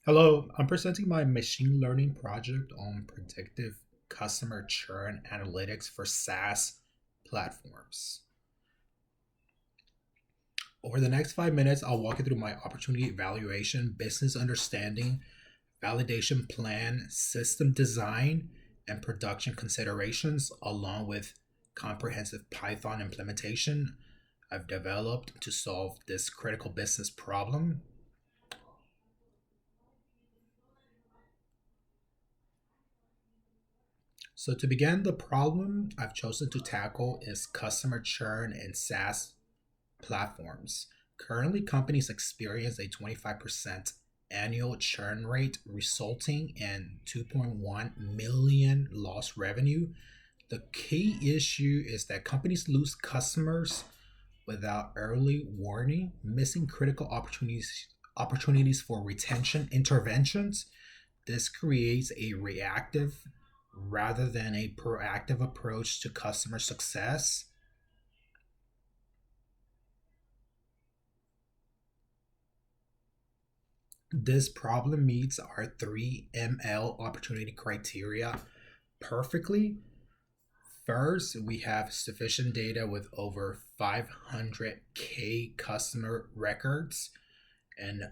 Hello, I'm presenting my machine learning project on predictive customer churn analytics for SaaS platforms. Over the next 5 minutes, I'll walk you through my opportunity evaluation, business understanding, validation plan, system design, and production considerations, along with comprehensive Python implementation I've developed to solve this critical business problem. So to begin, the problem I've chosen to tackle is customer churn in SaaS platforms. Currently, companies experience a 25% annual churn rate, resulting in 2.1 million lost revenue. The key issue is that companies lose customers without early warning, missing critical opportunities for retention interventions. This creates a reactive rather than a proactive approach to customer success. This problem meets our 3ML opportunity criteria perfectly. First, we have sufficient data with over 500K customer records and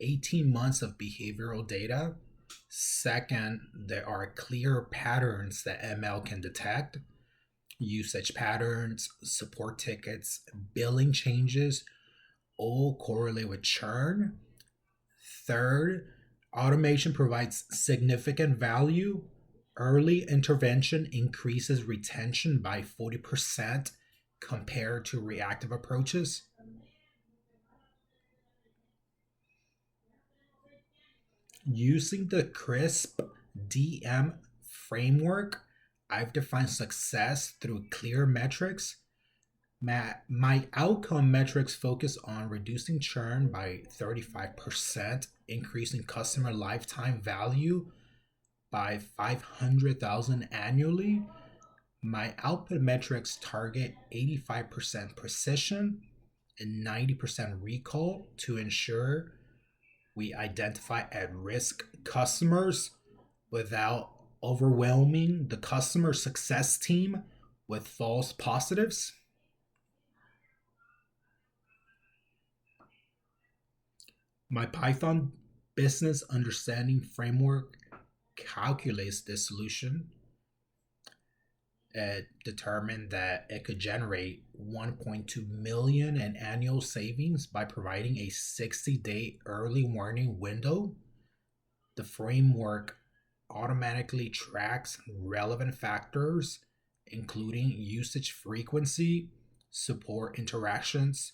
18 months of behavioral data. Second, there are clear patterns that ML can detect: usage patterns, support tickets, billing changes, all correlate with churn. Third, automation provides significant value. Early intervention increases retention by 40% compared to reactive approaches. Using the CRISP DM framework, I've defined success through clear metrics. My outcome metrics focus on reducing churn by 35%, increasing customer lifetime value by 500,000 annually. My output metrics target 85% precision and 90% recall to ensure we identify at risk customers without overwhelming the customer success team with false positives. My Python business understanding framework calculates this solution. It determined that it could generate 1.2 million in annual savings by providing a 60-day early warning window. The framework automatically tracks relevant factors, including usage frequency, support interactions,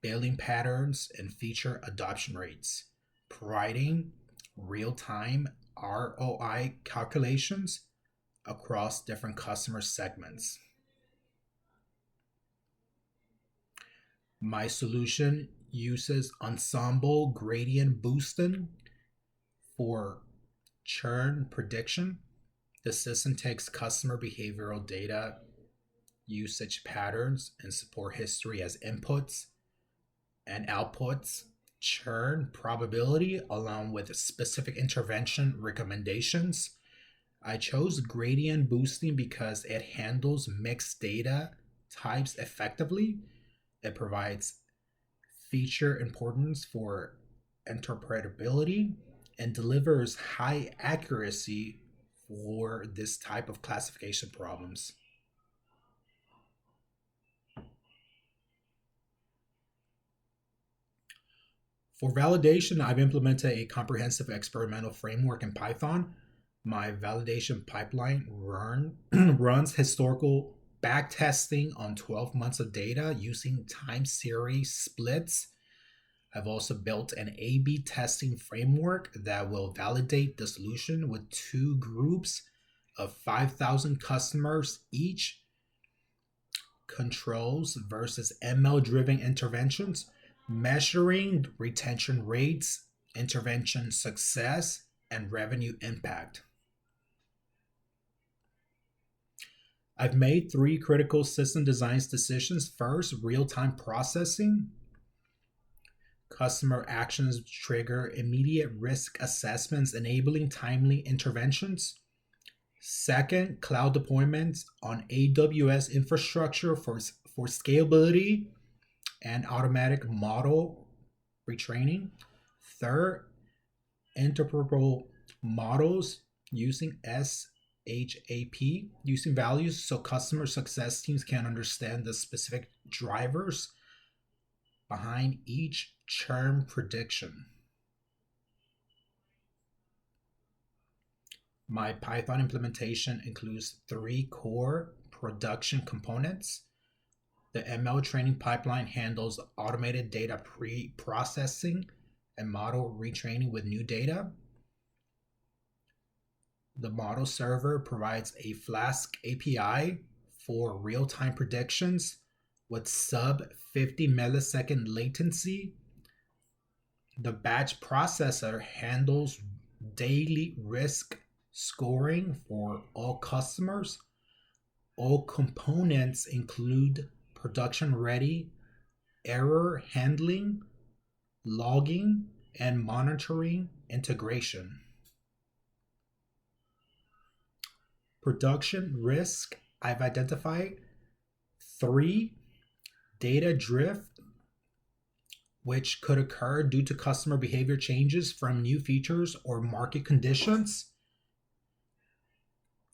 billing patterns, and feature adoption rates, providing real time ROI calculations across different customer segments. My solution uses Ensemble gradient boosting for churn prediction. The system takes customer behavioral data, usage patterns, and support history as inputs and outputs churn probability along with specific intervention recommendations. I chose gradient boosting because it handles mixed data types effectively. It provides feature importance for interpretability and delivers high accuracy for this type of classification problems. For validation, I've implemented a comprehensive experimental framework in Python. My validation pipeline runs historical backtesting on 12 months of data using time series splits. I've also built an A B testing framework that will validate the solution with two groups of 5,000 customers each: controls versus ML driven interventions, measuring retention rates, intervention success, and revenue impact. I've made three critical system designs decisions. First, real time processing. Customer actions trigger immediate risk assessments, enabling timely interventions. Second, cloud deployments on AWS infrastructure for scalability and automatic model retraining. Third, interoperable models using SHAP, using values so customer success teams can understand the specific drivers behind each churn prediction. My Python implementation includes 3 core production components. The ML training pipeline handles automated data pre-processing and model retraining with new data. The model server provides a Flask API for real-time predictions with sub 50 millisecond latency. The batch processor handles daily risk scoring for all customers. All components include production ready error handling, logging, and monitoring integration. Production risk, I've identified 3: data drift, which could occur due to customer behavior changes from new features or market conditions.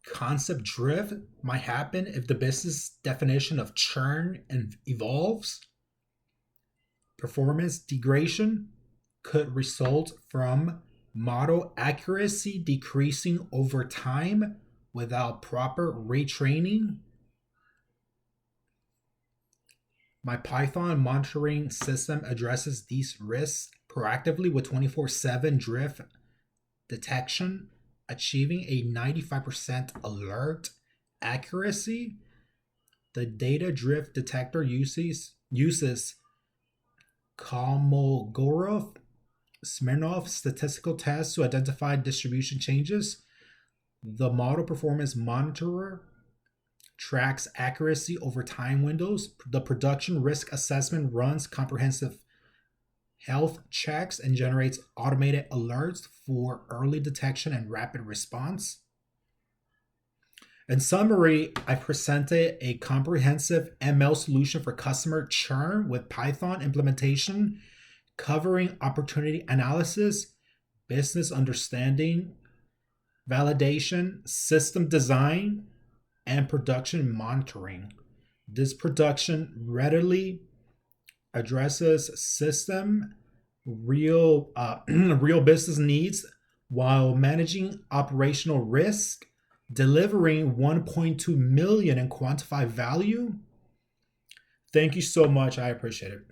Concept drift might happen if the business definition of churn evolves. Performance degradation could result from model accuracy decreasing over time without proper retraining. My Python monitoring system addresses these risks proactively with 24/7 drift detection, achieving a 95% alert accuracy. The data drift detector uses Kolmogorov-Smirnov statistical tests to identify distribution changes. The model performance monitor tracks accuracy over time windows. The production risk assessment runs comprehensive health checks and generates automated alerts for early detection and rapid response. In summary, I presented a comprehensive ML solution for customer churn with Python implementation, covering opportunity analysis, business understanding, validation, system design, and production monitoring. This production readily addresses system real business needs while managing operational risk, delivering 1.2 million in quantified value. Thank you so much. I appreciate it.